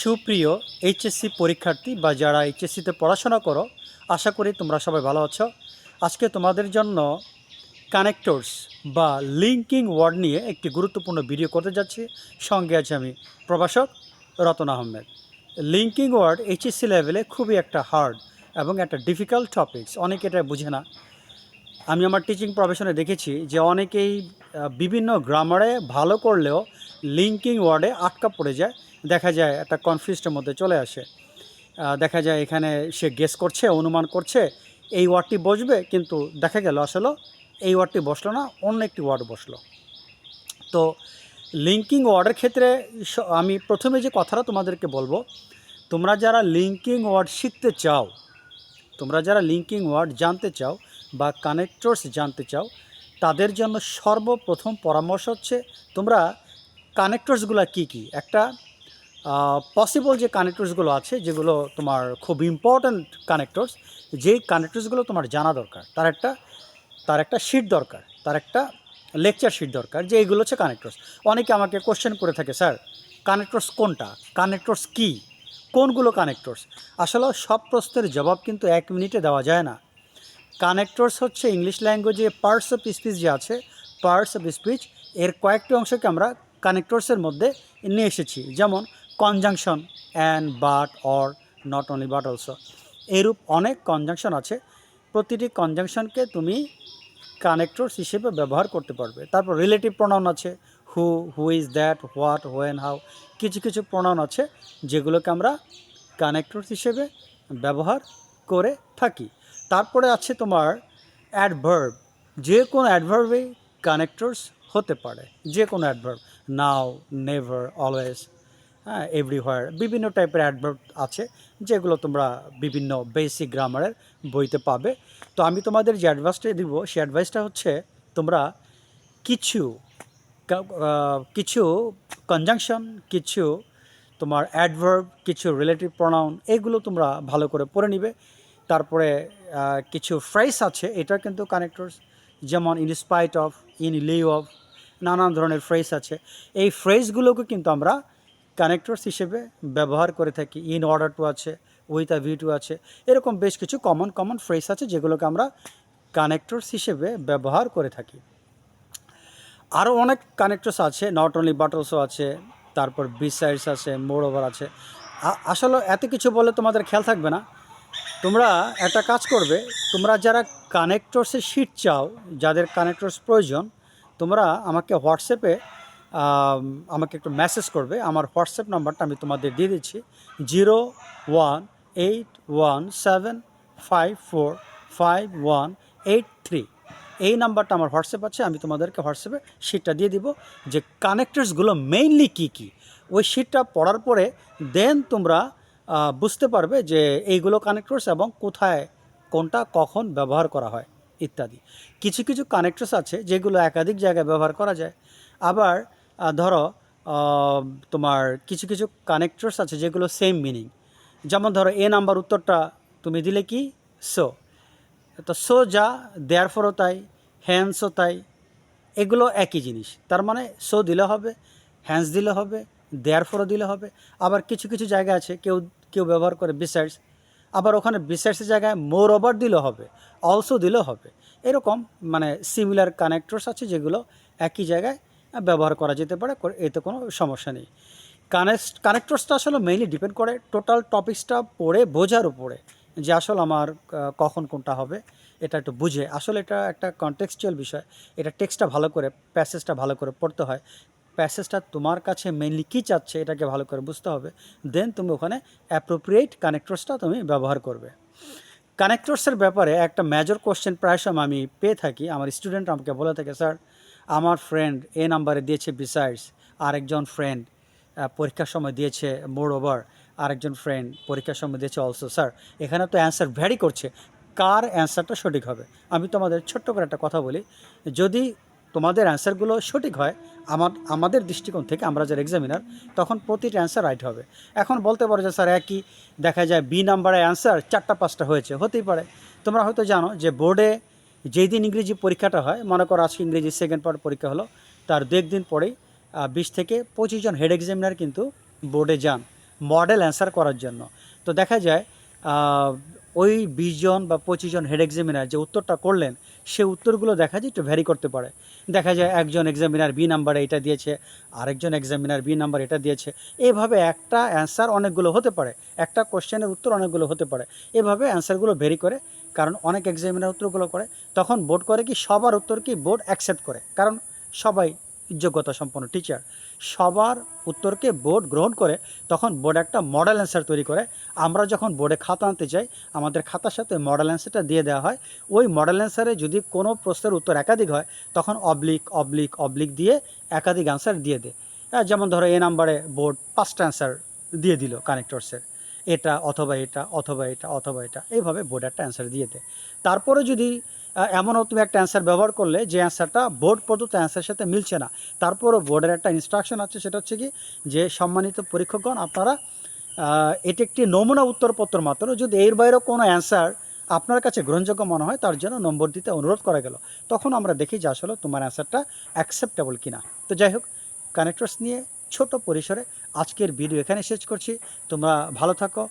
সুপ্রিয় এইচএসসি পরীক্ষার্থী বা যারা এইচএসসিতে পড়াশোনা করো, আশা করি তোমরা সবাই ভালো আছো। আজকে তোমাদের জন্য কানেক্টরস বা লিঙ্কিং ওয়ার্ড নিয়ে একটি গুরুত্বপূর্ণ ভিডিও করতে যাচ্ছি। সঙ্গে আছে আমি প্রভাষক Ratan Ahmed. Linking word HSC লেভেলে খুবই একটা হার্ড এবং একটা ডিফিকাল্ট টপিকস, অনেকে এটা বুঝে না। আমি আমার টিচিং প্রফেশনে দেখেছি যে অনেকেই বিভিন্ন গ্রামারে ভালো করলেও লিঙ্কিং ওয়ার্ডে আটকা পড়ে যায়, দেখা যায় একটা কনফিউজডের মধ্যে চলে আসে। দেখা যায় এখানে সে গেস করছে, অনুমান করছে এই ওয়ার্ডটি বসবে, কিন্তু দেখা গেল আসলে এই ওয়ার্ডটি বসলো না, অন্য একটি ওয়ার্ড বসলো। তো লিঙ্কিং ওয়ার্ডের ক্ষেত্রে আমি প্রথমে যে কথাটা তোমাদেরকে বলবো, তোমরা যারা লিঙ্কিং ওয়ার্ড শিখতে চাও, তোমরা যারা লিঙ্কিং ওয়ার্ড জানতে চাও বা কানেক্টরস জানতে চাও, তাদের জন্য সর্বপ্রথম পরামর্শ হচ্ছে তোমরা কানেক্টরসগুলো কী কী, একটা পসিবল যে কানেক্টরসগুলো আছে যেগুলো তোমার খুব ইম্পর্ট্যান্ট কানেক্টরস, যেই কানেক্টরসগুলো তোমার জানা দরকার, তার একটা শিট দরকার, তার একটা লেকচার শিট দরকার, যে এইগুলো হচ্ছে কানেক্টরস। অনেকে আমাকে কোশ্চেন করে থাকে, স্যার কানেক্টরস কোনটা, কানেক্টরস কী, কোনগুলো কানেক্টরস? আসলে সব প্রশ্নের জবাব কিন্তু 1 মিনিটে দেওয়া যায় না। কানেক্টরস হচ্ছে ইংলিশ ল্যাঙ্গুয়েজে পার্টস অফ স্পিচ যে আছে, পার্টস অফ স্পিচ এর কয়েকটি অংশকে আমরা কানেক্টরসের মধ্যে নিয়ে এসেছি, যেমন conjunction, and, but, or, not only but also. এরূপ অনেক কনজাংশন আছে। প্রতিটি কনজাংশনকে তুমি কানেক্টরস হিসেবে ব্যবহার করতে পারবে। তারপর রিলেটিভ প্রোনাউন আছে, who is that, what, when, how. কিছু কিছু প্রোনাউন আছে যেগুলোকে আমরা কানেক্টরস হিসেবে ব্যবহার করে থাকি। তারপরে আছে তোমার অ্যাডভার্ব। যে কোনো অ্যাডভার্বে কানেক্টরস হতে পারে, যে কোনো অ্যাডভার্ব, নাও, নেভার, অলওয়েজ, হ্যাঁ, এভরিহোয়ার, বিভিন্ন টাইপের অ্যাডভার্ব আছে যেগুলো তোমরা বিভিন্ন বেসিক গ্রামারের বইতে পাবে। তো আমি তোমাদের যে অ্যাডভাইসটা দিব, সেই অ্যাডভাইসটা হচ্ছে তোমরা কিছু কিছু কনজাংশন, কিছু তোমার অ্যাডভার্ব, কিছু রিলেটিভ প্রোনাউন, এগুলো তোমরা ভালো করে পড়ে নিবে। তারপরে কিছু ফ্রেজ আছে, এটা কিন্তু কানেক্টরস, যেমন in spite of, in Liu of, নানান ধরনের ফ্রেজ আছে। এই ফ্রেজগুলোকে কিন্তু আমরা কানেক্টরস হিসেবে ব্যবহার করে থাকি। ইন অর্ডার টু আছে, উইথ আ ভিউ টু আছে, এরকম বেশ কিছু কমন ফ্রেজ আছে যেগুলোকে আমরা কানেক্টরস হিসেবে ব্যবহার করে থাকি। আরও অনেক কানেক্টরস আছে, নট অনলি বাট অলসো আছে, তারপর বিসাইডস আছে, মোর ওভার আছে। আসলে এত কিছু বলে তোমাদের খেয়াল থাকবে না। তোমরা একটা কাজ করবে, তোমরা যারা কানেক্টরসের শিট চাও, যাদের কানেক্টরস প্রয়োজন, তোমরা আমাকে হোয়াটসঅ্যাপে আমাকে একটু মেসেজ করবে। আমার হোয়াটসঅ্যাপ নাম্বারটা আমি তোমাদের দিয়ে দিচ্ছি, 018175454183। এই নাম্বারটা আমার হোয়াটসঅ্যাপ আছে, আমি তোমাদেরকে হোয়াটসঅ্যাপে শিটটা দিয়ে দিব যে কানেক্টরসগুলো মেইনলি কী কী। ওই শিটটা পড়ার পরে দেন তোমরা বুঝতে পারবে যে এইগুলো কানেক্টরস এবং কোথায় কোনটা কখন ব্যবহার করা হয় ইত্যাদি। কিছু কিছু কানেক্টরস আছে যেগুলো একাধিক জায়গায় ব্যবহার করা যায়। আবার ধরো তোমার কিছু কিছু কানেক্টরস আছে যেগুলো সেম মিনিং। যেমন ধরো এ নাম্বার উত্তরটা তুমি দিলে কি, সো, তো সো যা, দেয়ার ফরও তাই, হ্যান্সও তাই, এগুলো একই জিনিস। তার মানে সো দিলে হবে, হ্যান্স দিলে হবে, দেয়ার ফরও দিলে হবে। আবার কিছু কিছু জায়গা আছে কেউ কেউ ব্যবহার করে বিসাইডস, আবার ওখানে বিসাইডসের জায়গায় মোর ওভার দিলেও হবে, অলসো দিলেও হবে। এরকম মানে সিমিলার কানেক্টরস আছে যেগুলো একই জায়গায় ব্যবহার করা যেতে পারে, এতে কোনো সমস্যা নেই। কানেক্টরসটা আসলে মেইনলি ডিপেন্ড করে টোটাল টপিক্সটা পড়ে বোঝার উপরে, যে আসলে আমার কখন কোনটা হবে এটা একটু বুঝে। আসলে এটা একটা কনটেক্সচুয়াল বিষয়, এটা টেক্সটটা ভালো করে, প্যাসেজটা ভালো করে পড়তে হয়। প্যাসেজটা তোমার কাছে মেইনলি কী চাচ্ছে এটাকে ভালো করে বুঝতে হবে, দেন তুমি ওখানে অ্যাপ্রোপ্রিয়েট কানেক্টরসটা তুমি ব্যবহার করবে। কানেক্টরসের ব্যাপারে একটা মেজর কোশ্চেন প্রায় সময় আমি পেয়ে থাকি, আমার স্টুডেন্ট আমাকে বলে থাকে, স্যার আমার ফ্রেন্ড এ নাম্বারে দিয়েছে বিসাইডস, আরেকজন ফ্রেন্ড পরীক্ষার সময় দিয়েছে মোর ওভার, আরেকজন ফ্রেন্ড পরীক্ষার সময় দিয়েছে অলসো। স্যার এখানে তো অ্যান্সার ভ্যারি করছে, কার অ্যান্সারটা সঠিক হবে? আমি তোমাদের ছোট্ট করে একটা কথা বলি, যদি তোমাদের অ্যান্সারগুলো সঠিক হয় আমাদের দৃষ্টিকোণ থেকে, আমরা যারা এক্সামিনার, তখন প্রতিটা অ্যান্সার রাইট হবে। এখন বলতে পারো যে স্যার একই দেখা যায় বি নাম্বারে অ্যান্সার 4টা 5টা হয়েছে, হতেই পারে। তোমরা হয়তো জানো যে বোর্ডে যেই দিন ইংরেজি পরীক্ষাটা হয়, মনে করো আজকে ইংরেজি সেকেন্ড পার্ট পরীক্ষা হলো, তার 2 একদিন পরেই 20 থেকে 25 জন হেড এক্সামিনার কিন্তু বোর্ডে যান, মডেল অ্যান্সার করার জন্য। তো দেখা যায় ওই 20 জন বা 25 জন হেড এক্সামিনার যে উত্তরটা করলেন, সে উত্তরগুলো দেখা যায় একটু ভ্যারি করতে পারে। দেখা যায় একজন এক্সামিনার বি নাম্বারে এটা দিয়েছে, আরেকজন এক্সামিনার বি নাম্বার এটা দিয়েছে। এভাবে একটা অ্যান্সার অনেকগুলো হতে পারে, একটা কোশ্চেনের উত্তর অনেকগুলো হতে পারে। এভাবে অ্যান্সারগুলো ভেরি করে, কারণ অনেক এক্সামিনার উত্তরগুলো করে। তখন বোর্ড করে কি, সবার উত্তর কি বোর্ড অ্যাকসেপ্ট করে, কারণ সবাই যোগ্যতা সম্পন্ন টিচার, সবার উত্তরকে বোর্ড গ্রহণ করে। তখন বোর্ড একটা মডেল অ্যান্সার তৈরি করে। আমরা যখন বোর্ডে খাতা আনতে যাই, আমাদের খাতার সাথে মডেল অ্যান্সারটা দিয়ে দেওয়া হয়। ওই মডেল অ্যান্সারে যদি কোনো প্রশ্নের উত্তর একাধিক হয়, তখন অবলিক অবলিক অবলিক দিয়ে একাধিক অ্যান্সার দিয়ে দেয়। যেমন ধরো এ নাম্বারে বোর্ড 5টা অ্যান্সার দিয়ে দিল কানেক্টরসের, এটা অথবা এটা অথবা এটা অথবা এটা, এইভাবে বোর্ড একটা অ্যান্সার দিয়ে দেয়। তারপরে যদি এমনও তুমি একটা অ্যান্সার ব্যবহার করলে যে অ্যান্সারটা বোর্ড প্রদত্ত অ্যান্সারের সাথে মিলছে না, তারপরও বোর্ডের একটা ইনস্ট্রাকশন আছে, সেটা হচ্ছে কি, যে সম্মানিত পরীক্ষকগণ, আপনারা এটি একটি নমুনা উত্তরপত্র মাত্র, যদি এর বাইরেও কোনো অ্যান্সার আপনার কাছে গ্রহণযোগ্য মনে হয়, তার জন্য নম্বর দিতে অনুরোধ করা গেল। তখন আমরা দেখি যে আসলে তোমার অ্যান্সারটা অ্যাকসেপ্টেবল কিনা। তো যাই হোক, কানেক্টরস নিয়ে ছোট পরিসরে আজকের ভিডিও এখানে শেষ করছি। তোমরা ভালো থাকো,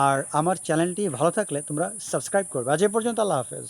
আর আমার চ্যানেলটি ভালো থাকলে তোমরা সাবস্ক্রাইব করবে। আজ এ পর্যন্ত, আল্লাহ হাফেজ।